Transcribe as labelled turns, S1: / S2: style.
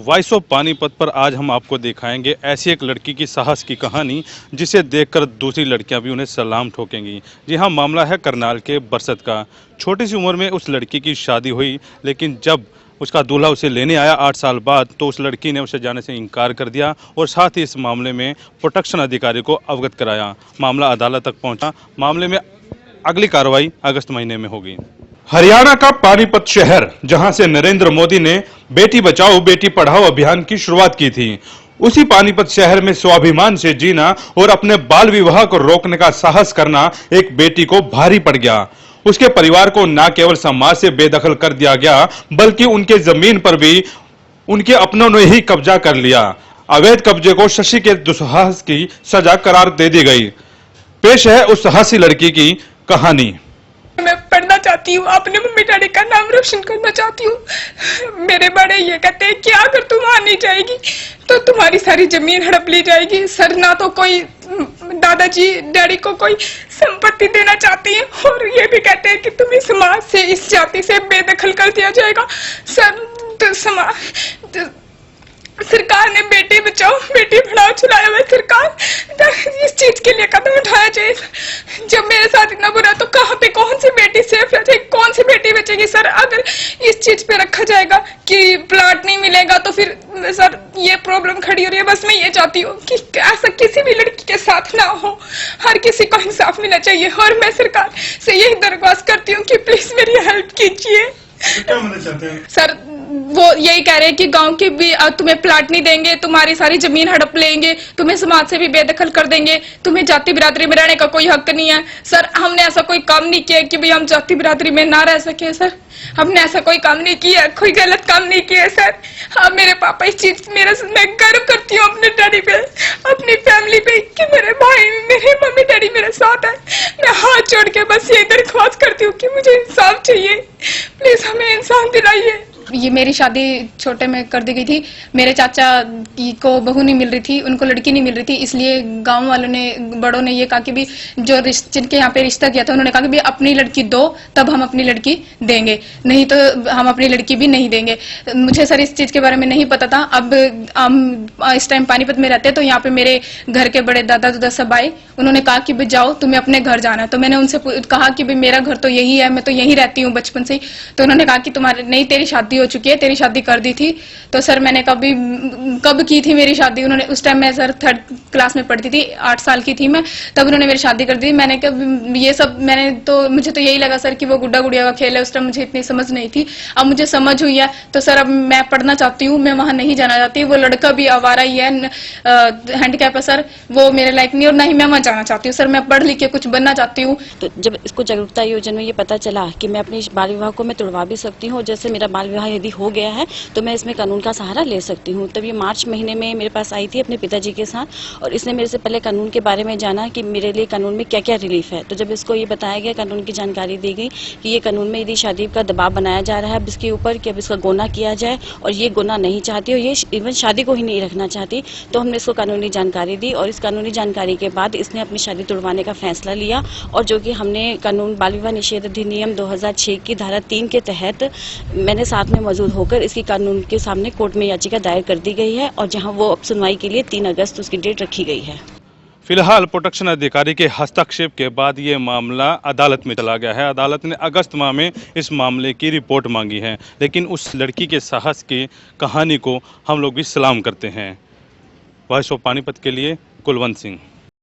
S1: Voice of Panipat पर आज हम आपको दिखाएंगे ऐसी एक लड़की की साहस की कहानी जिसे देखकर दूसरी लड़कियां भी उन्हें सलाम ठोकेंगी। जी हाँ, मामला है करनाल के बरसत का। छोटी सी उम्र में उस लड़की की शादी हुई, लेकिन जब उसका दूल्हा उसे लेने आया 8 साल बाद, तो उस लड़की ने उसे जाने से इनकार कर दिया और साथ ही इस मामले में प्रोटेक्शन अधिकारी को अवगत कराया। मामला अदालत तक पहुंचा। मामले में अगली कार्रवाई अगस्त महीने में होगी। हरियाणा का पानीपत शहर, जहां से नरेंद्र मोदी ने बेटी बचाओ बेटी पढ़ाओ अभियान की शुरुआत की थी, उसी पानीपत शहर में स्वाभिमान से जीना और अपने बाल विवाह को रोकने का साहस करना एक बेटी को भारी पड़ गया। उसके परिवार को न केवल समाज से बेदखल कर दिया गया, बल्कि उनके जमीन पर भी उनके अपनों ने ही कब्जा कर लिया। अवैध कब्जे को शशि के दुस्साहस की सजा करार दे दी गई। पेश है उस साहसी लड़की की कहानी।
S2: मैं पढ़ना चाहती हूँ, अपने मम्मी डैडी का नाम रोशन करना चाहती हूँ। मेरे बड़े ये कहते हैं कि अगर तुम वहां नहीं जाएगी तो तुम्हारी सारी जमीन हड़प ली जाएगी। सर, ना तो कोई दादाजी डैडी को कोई संपत्ति देना चाहती है और ये भी कहते हैं कि तुम्हें समाज से, इस जाति से बेदखल कर दिया जाएगा। सर, तो सरकार ने बेटी बचाओ बेटी पढ़ाओ चलाया हुआ। सरकार इस चीज के लिए कदम उठाया जाए। जब मेरे साथ इतना बुरा, तो कहाँ पे कौन सी बेटी सेफ रह जाएगी, कौन सी बेटी बचेगी? सर, अगर इस चीज पे रखा जाएगा कि प्लाट नहीं मिलेगा तो फिर सर ये प्रॉब्लम खड़ी हो रही है। बस मैं ये चाहती हूँ कि ऐसा किसी भी लड़की के साथ ना हो, हर किसी को इंसाफ मिलना चाहिए। और मैं सरकार से यही दरख्वास्त करती हूँ कि प्लीज मेरी हेल्प कीजिए।
S1: क्या मदद चाहते हैं?
S2: सर, वो यही कह रहे हैं कि गांव के भी तुम्हें प्लाट नहीं देंगे, तुम्हारी सारी जमीन हड़प लेंगे, तुम्हें समाज से भी बेदखल कर देंगे, तुम्हें जाति बिरादरी में रहने का कोई हक नहीं है। सर, हमने ऐसा कोई काम नहीं किया कि भाई हम जाति बिरादरी में ना रह सके। सर, हमने ऐसा कोई काम नहीं किया, कोई गलत काम नहीं किया। सर, हाँ, मेरे पापा इस चीज मैं गर्व करती हूँ अपने डैडी पे, अपनी फैमिली पे, कि मेरे भाई मेरे मम्मी डैडी मेरे साथ है। मैं हाथ जोड़ के बस ये दरख्वास्त करती हूँ कि मुझे इंसाफ चाहिए। प्लीज हमें इंसाफ दिलाइए। ये मेरी शादी छोटे में कर दी गई थी। मेरे चाचा को बहू नहीं मिल रही थी, उनको लड़की नहीं मिल रही थी, इसलिए गांव वालों ने, बड़ों ने ये कहा कि भी जो जिनके यहाँ पे रिश्ता किया था, उन्होंने कहा कि भी अपनी लड़की दो, तब हम अपनी लड़की देंगे, नहीं तो हम अपनी लड़की भी नहीं देंगे। मुझे सर इस चीज के बारे में नहीं पता था। अब हम इस टाइम पानीपत में रहते, तो यहाँ पे मेरे घर के बड़े दादा दादा सब आए, उन्होंने कहा कि भी जाओ, तुम्हें अपने घर जाना। तो मैंने उनसे कहा कि भी मेरा घर तो यही है, मैं तो यही रहती हूँ बचपन से ही। तो उन्होंने कहा कि तुम्हारे नहीं, तेरी शादी हो चुकी है, तेरी शादी कर दी थी। तो सर, मैंने कब की थी मेरी शादी? उन्होंने, उस टाइम मैं सर 3rd क्लास में पढ़ती थी, 8 साल की थी मैं, तब उन्होंने मेरी शादी कर दी। मैंने कहा ये सब, मुझे तो यही लगा सर कि वो गुड्डा गुड़िया का खेल है। उस टाइम मुझे इतनी समझ नहीं थी, अब मुझे समझ हुई है। तो सर, अब मैं पढ़ना चाहती हूँ, मैं वहां नहीं जाना चाहती। वो लड़का भी आवारा ही है, हैंडीकैप है सर, वो मेरे लायक नहीं, और ना ही मैं वहां जाना चाहती हूँ। सर, मैं पढ़ लिख के कुछ बनना चाहती हूँ।
S3: तो जब इसको जागरूकता योजना में ये पता चला कि मैं अपने बाल विवाह को मैं तुड़वा भी सकती हूँ, जैसे मेरा बाल विवाह यदि हो गया है तो मैं इसमें कानून का सहारा ले सकती हूँ। तब ये मार्च महीने में मेरे पास आई थी अपने पिताजी के साथ, और इसने मेरे से पहले कानून के बारे में जाना कि मेरे लिए कानून में क्या क्या रिलीफ है। तो जब इसको ये बताया गया, कानून की जानकारी दी गई कि ये कानून में यदि शादी का दबाव बनाया जा रहा है अब इसके ऊपर कि अब इसका गुना किया जाए, और ये गुना नहीं चाहती और ये इवन शादी को ही नहीं रखना चाहती, तो हमने इसको कानूनी जानकारी दी। और इस कानूनी जानकारी के बाद इसने अपनी शादी तुड़वाने का फैसला लिया, और जो कि हमने कानून बाल विवाह निषेध अधिनियम 2006 की धारा 3 के तहत मैंने साथ में मौजूद होकर इसकी कानून के सामने कोर्ट में याचिका दायर कर दी गई है, और जहां वो अब सुनवाई के लिए 3 अगस्त उसकी डेट रखी गई है।
S1: फिलहाल प्रोटेक्शन अधिकारी के हस्तक्षेप के बाद ये मामला अदालत में चला गया है। अदालत ने अगस्त माह में इस मामले की रिपोर्ट मांगी है, लेकिन उस लड़की के साहस की कहानी को हम लोग भी सलाम करते हैं। वॉइस ऑफ पानीपत के लिए कुलवंत सिंह।